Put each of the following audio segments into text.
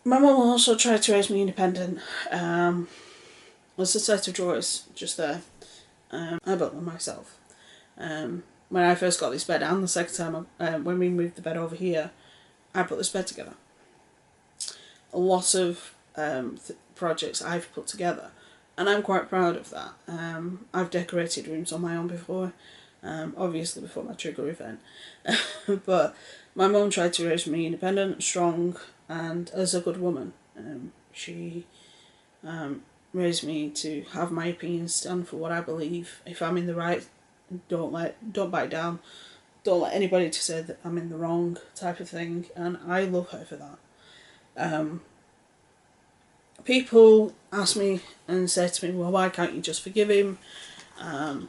My mum also tried to raise me independent. There's a set of drawers just there. I built them myself. When I first got this bed and the second time when we moved the bed over here, I put this bed together. A lot of projects I've put together, and I'm quite proud of that. I've decorated rooms on my own before, obviously before my trigger event, but my mum tried to raise me independent, strong, and as a good woman. She raised me to have my opinions, stand for what I believe. If I'm in the right, don't bite down. Don't let anybody to say that I'm in the wrong, type of thing, and I love her for that. People ask me and say to me, well, why can't you just forgive him? And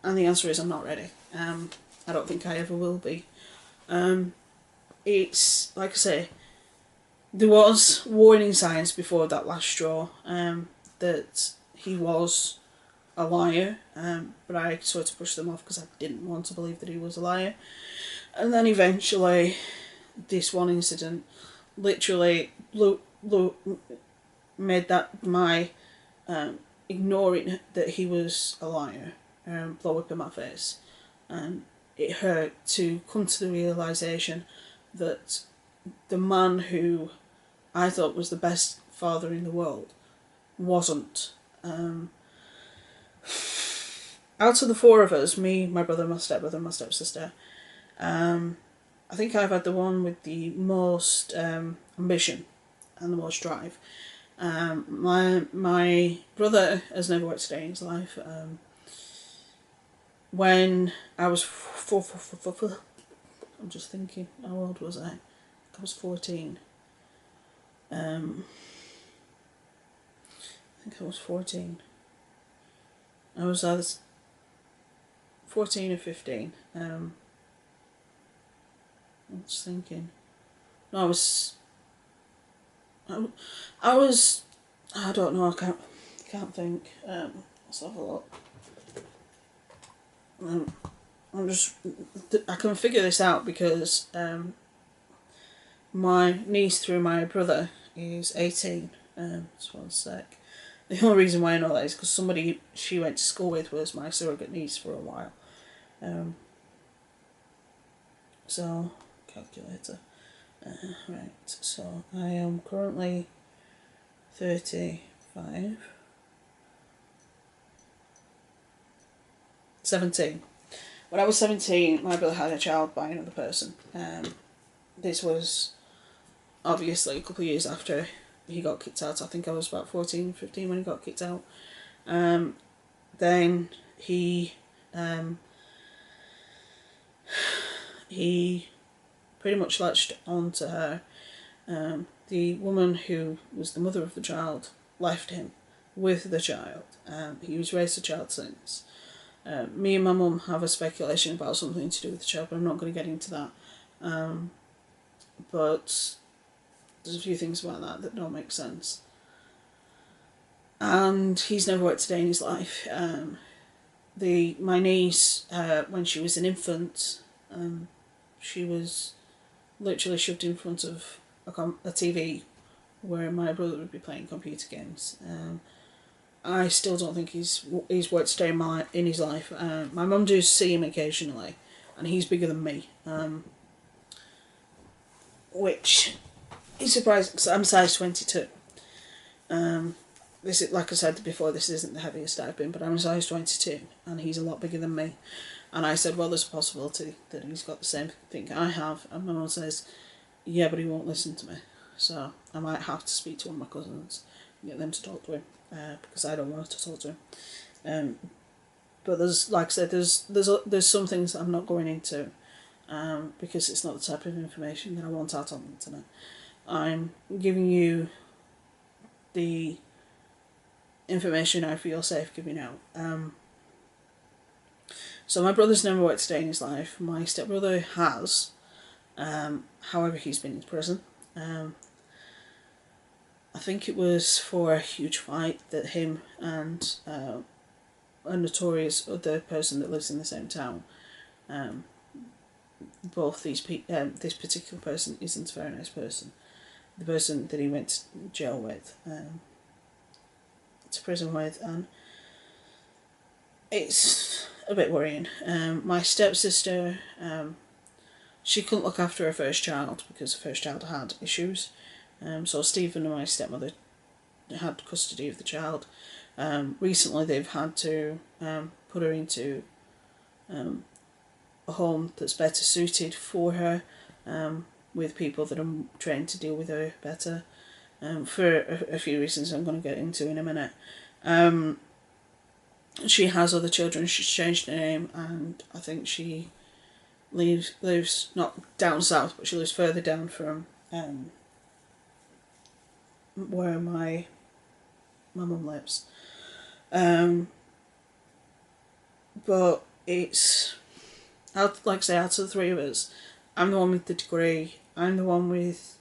the answer is I'm not ready. I don't think I ever will be. It's, like I say, there was warning signs before that last straw that he was a liar, but I sort of pushed them off because I didn't want to believe that he was a liar. And then eventually, this one incident literally made that my ignoring that he was a liar blow up in my face. And it hurt to come to the realisation that the man who I thought was the best father in the world wasn't. Out of the four of us, me, my brother, my stepbrother, my stepsister, I think I've had the one with the most ambition and the most drive. My brother has never worked a day in his life. When I was I'm just thinking, how old was I? I was 14. I think I was 14. I was either 14 or 15. I'm just thinking. No, I was. I don't know. I can't think. Let's have a look. I can figure this out because my niece through my brother is 18. Just one sec. The only reason why I know that is because somebody she went to school with was my surrogate niece for a while. So, calculator. Right, so I am currently 35. 17. When I was 17, my brother had a child by another person. This was obviously a couple of years after he got kicked out. I think I was about 14, 15 when he got kicked out. Then he pretty much latched on to her. The woman who was the mother of the child left him with the child. He was raised the child since. Me and my mum have a speculation about something to do with the child, but I'm not going to get into that. But there's a few things about that don't make sense. And he's never worked a day in his life. My niece, when she was an infant, she was literally shoved in front of a TV where my brother would be playing computer games. I still don't think he's worked a day in his life. My mum does see him occasionally, and he's bigger than me, which is surprising because I'm size 22. This is, like I said before, this isn't the heaviest I've been, but I'm size 22, and he's a lot bigger than me. And I said, well, there's a possibility that he's got the same thing I have. And my mum says, yeah, but he won't listen to me. So I might have to speak to one of my cousins and get them to talk to him, because I don't want to talk to him. But there's, like I said, there's some things that I'm not going into, because it's not the type of information that I want out on the internet. I'm giving you the information I feel safe giving out. So my brother's never worked a day in his life. My stepbrother has. However, he's been in prison. I think it was for a huge fight that him and a notorious other person that lives in the same town, both this particular person isn't a very nice person. the person that he went to jail with, to prison with, and it's a bit worrying. My stepsister, she couldn't look after her first child because her first child had issues. So Stephen and my stepmother had custody of the child. Recently they've had to put her into a home that's better suited for her, with people that are trained to deal with her better, for a few reasons I'm going to get into in a minute. She has other children, she's changed her name, and I think she lives not down south, but she lives further down from where my mum lives. But it's, like I say, out of the three of us, I'm the one with the degree. I'm the one with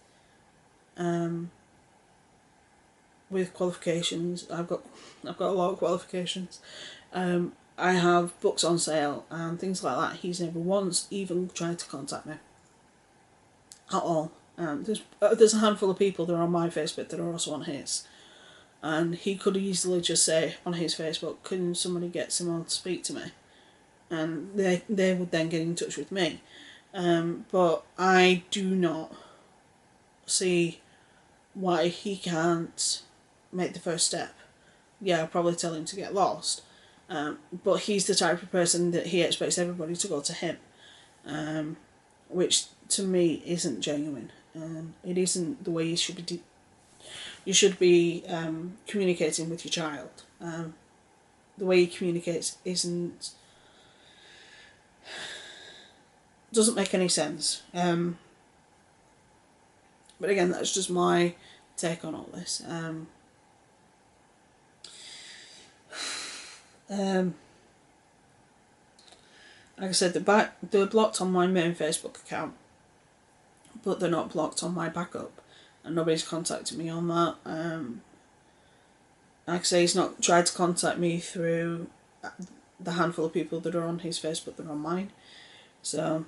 qualifications. I've got a lot of qualifications. I have books on sale and things like that. He's never once even tried to contact me at all. There's a handful of people that are on my Facebook that are also on his, and he could easily just say on his Facebook, "Can somebody get someone to speak to me?" And they would then get in touch with me. But I do not see why he can't make the first step. Yeah, I'll probably tell him to get lost, but he's the type of person that he expects everybody to go to him, which to me isn't genuine. It isn't the way you should be. You should be communicating with your child. The way he communicates doesn't make any sense. But again, that's just my take on all this. Like I said, they're blocked on my main Facebook account, but they're not blocked on my backup, and nobody's contacted me on that. Like I say, he's not tried to contact me through the handful of people that are on his Facebook that are on mine. So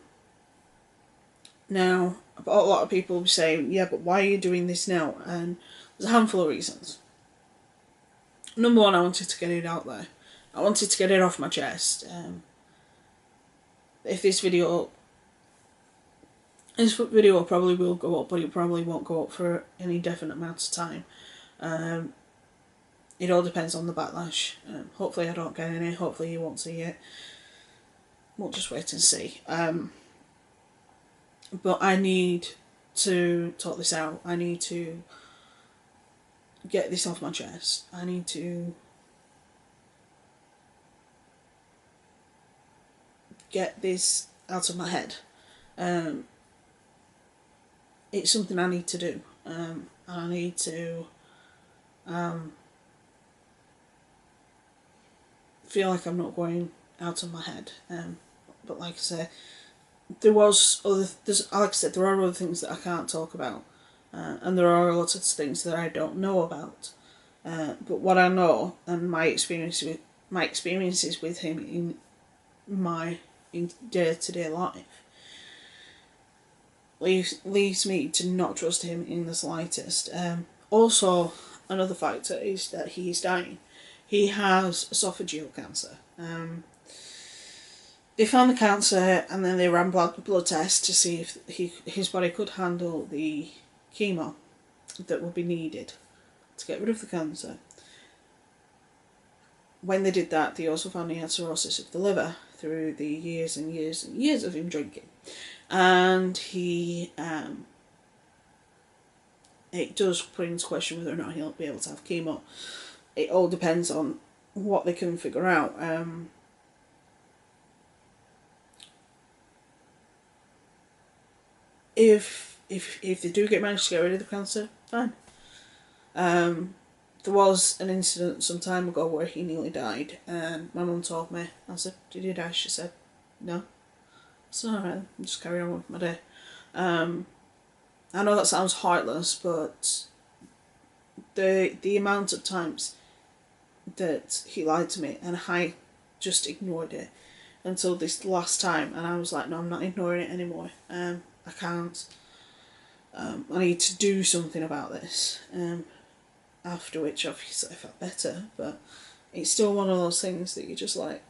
now, a lot of people will be saying, "Yeah, but why are you doing this now?" And there's a handful of reasons. Number one, I wanted to get it out there. I wanted to get it off my chest. If this video probably will go up, but it probably won't go up for an indefinite amount of time. It all depends on the backlash. Hopefully I don't get any, hopefully you won't see it. We'll just wait and see. But I need to talk this out. I need to get this off my chest. I need to get this out of my head. It's something I need to do. I need to feel like I'm not going out of my head. But like I say, there are other things that I can't talk about, and there are a lot of things that I don't know about. But what I know and my experiences with him in my day-to-day life leaves me to not trust him in the slightest. Also, another factor is that he is dying. He has esophageal cancer. They found the cancer and then they ran blood tests to see if his body could handle the chemo that would be needed to get rid of the cancer. When they did that, they also found he had cirrhosis of the liver through the years and years and years of him drinking. And it does put into question whether or not he'll be able to have chemo. It all depends on what they can figure out. If they do manage to get rid of the cancer, fine. There was an incident some time ago where he nearly died, and my mum told me. I said, "Did he die?" She said, "No." So alright, I'll just carry on with my day. I know that sounds heartless, but the amount of times that he lied to me and I just ignored it until this last time, and I was like, no, I'm not ignoring it anymore. I can't. I need to do something about this. After which, obviously, I felt better, but it's still one of those things that you're just like,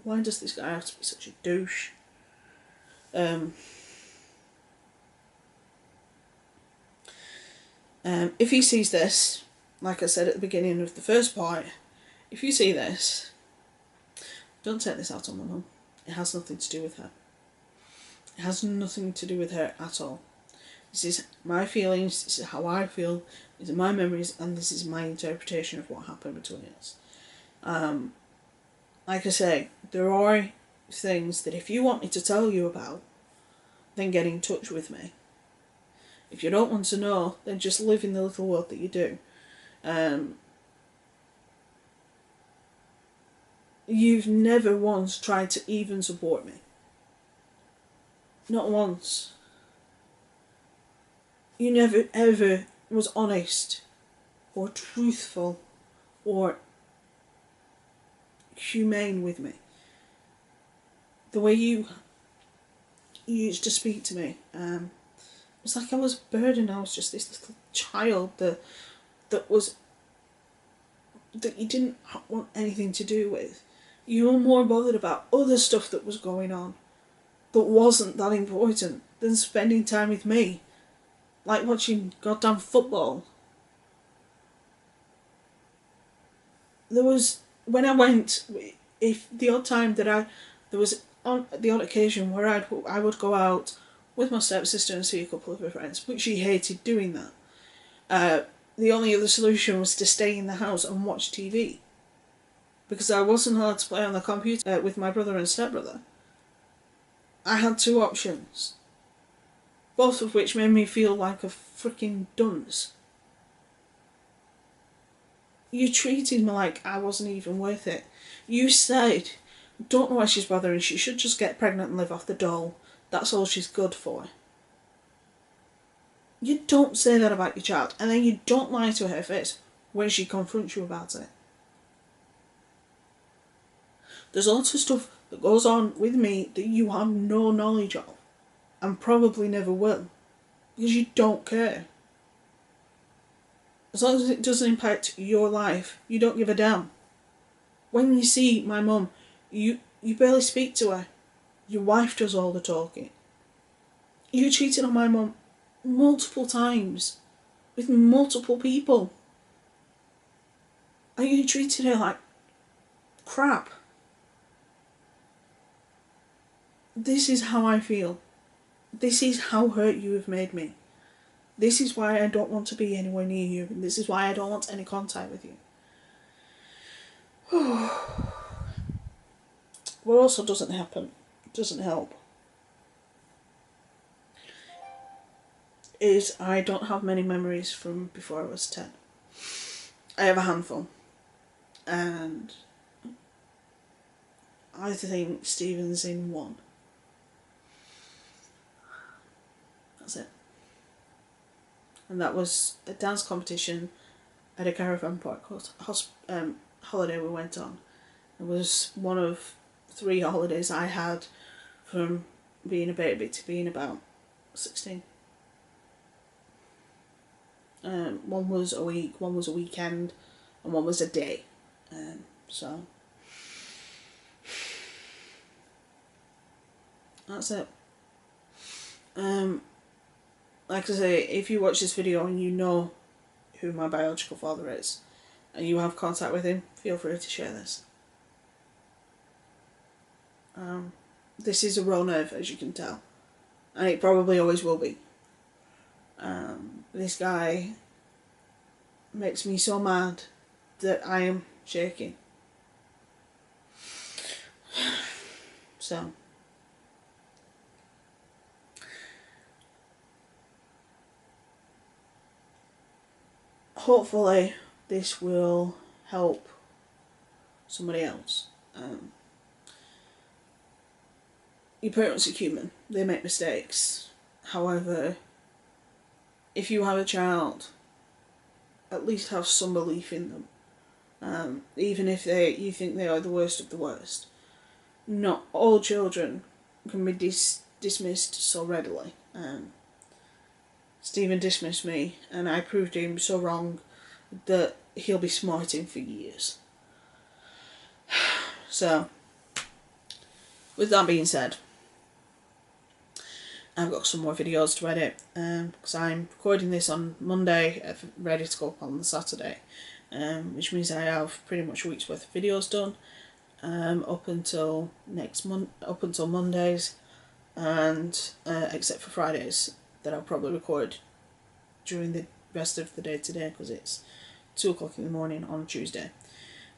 why does this guy have to be such a douche? If he sees this, like I said at the beginning of the first part, if you see this, don't take this out on my mum. It has nothing to do with her. It has nothing to do with her at all. This is my feelings, this is how I feel, these are my memories, and this is my interpretation of what happened between us. Like I say, there are things that if you want me to tell you about, then get in touch with me. If you don't want to know, then just live in the little world that you do. You've never once tried to even support me. Not once. You never ever was honest or truthful or humane with me. The way you used to speak to me, it was like I was a burden. I was just this little child that you didn't want anything to do with. You were more bothered about other stuff that was going on that wasn't that important than spending time with me. Like watching goddamn football. There was, when I went, if the odd time that there was on the odd occasion where I would go out with my stepsister and see a couple of her friends, but she hated doing that. The only other solution was to stay in the house and watch TV. Because I wasn't allowed to play on the computer with my brother and stepbrother. I had two options. Both of which made me feel like a freaking dunce. You treated me like I wasn't even worth it. You said, don't know why she's bothering, she should just get pregnant and live off the dole. That's all she's good for. You don't say that about your child, and then you don't lie to her face when she confronts you about it. There's lots of stuff that goes on with me that you have no knowledge of, and probably never will, because you don't care. As long as it doesn't impact your life, you don't give a damn. When you see my mum, you barely speak to her. Your wife does all the talking. You cheated on my mum multiple times with multiple people. And you treated her like crap. This is how I feel. This is how hurt you have made me. This is why I don't want to be anywhere near you. And this is why I don't want any contact with you. What also doesn't help, is I don't have many memories from before I was 10. I have a handful. And I think Stephen's in one. That's it. And that was a dance competition at a caravan park holiday we went on. It was one of 3 holidays I had from being a baby to being about 16. One was a week, one was a weekend, and one was a day. So that's it. Like I say, if you watch this video and you know who my biological father is, and you have contact with him, feel free to share this. This is a raw nerve, as you can tell, and it probably always will be. This guy makes me so mad that I am shaking. So hopefully this will help somebody else. Your parents are human, they make mistakes. However, if you have a child, at least have some belief in them. Even if you think they are the worst of the worst. Not all children can be dismissed so readily. Stephen dismissed me, and I proved him so wrong that he'll be smarting for years. So, with that being said, I've got some more videos to edit, because I'm recording this on Monday, ready to go up on the Saturday, which means I have pretty much a week's worth of videos done, up until Mondays, and except for Fridays, that I'll probably record during the rest of the day today, because it's 2 o'clock in the morning on Tuesday,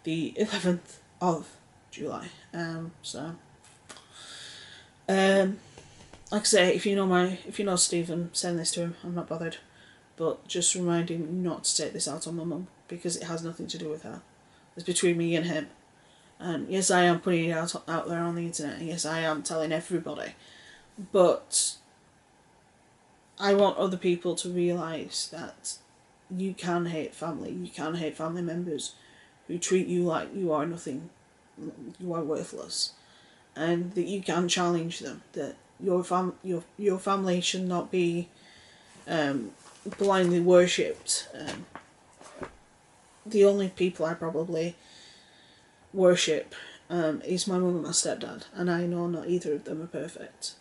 the 11th of July. Like I say, if you know Stephen, send this to him. I'm not bothered, but just remind him not to take this out on my mum, because it has nothing to do with her. It's between me and him. And yes, I am putting it out there on the internet, and yes, I am telling everybody, but I want other people to realise that you can hate family, you can hate family members who treat you like you are nothing, you are worthless, and that you can challenge them, that your family should not be blindly worshipped. The only people I probably worship is my mum and my stepdad, and I know not either of them are perfect.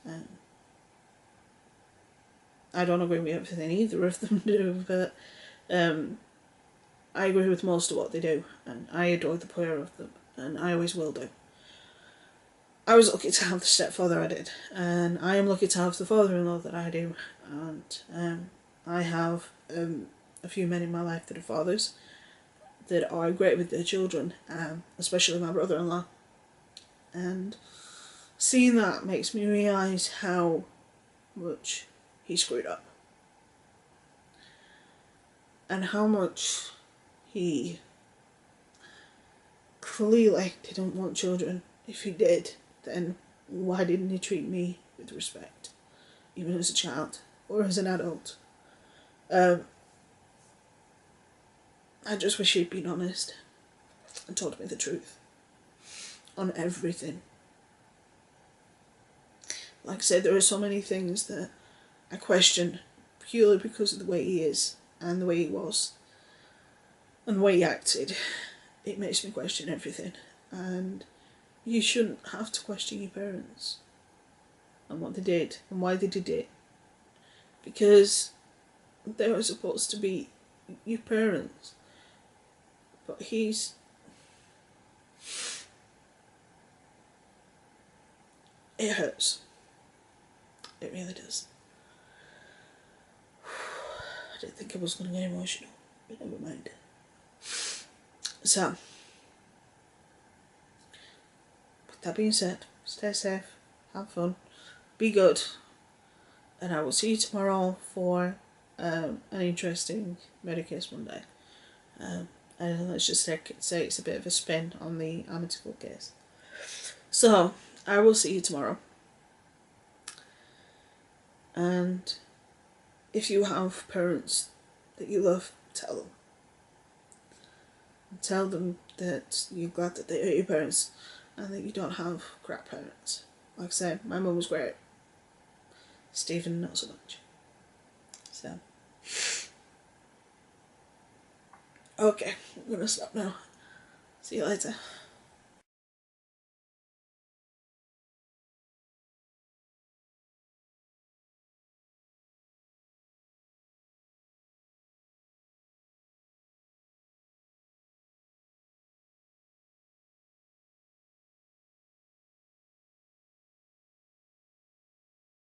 I don't agree with everything either of them do, but I agree with most of what they do, and I adore the pair of them, and I always will do. I was lucky to have the stepfather I did, and I am lucky to have the father-in-law that I do, and I have a few men in my life that are fathers, that are great with their children, especially my brother-in-law, and seeing that makes me realise how much he screwed up, and how much he clearly didn't want children. If he did, then why didn't he treat me with respect, even as a child or as an adult? I just wish he'd been honest and told me the truth on everything. Like I said, there are so many things that I question purely because of the way he is, and the way he was, and the way he acted. It makes me question everything, and you shouldn't have to question your parents and what they did and why they did it, because they were supposed to be your parents. But it hurts. It really does. I didn't think I was going to get emotional, but never mind. So, with that being said, stay safe, have fun, be good, and I will see you tomorrow for an interesting Murder Case Monday. And let's just say it's a bit of a spin on the Amityville case. So, I will see you tomorrow. And if you have parents that you love, tell them. Tell them that you're glad that they are your parents and that you don't have crap parents. Like I said, my mum was great. Stephen, not so much. So, okay, I'm gonna stop now. See you later.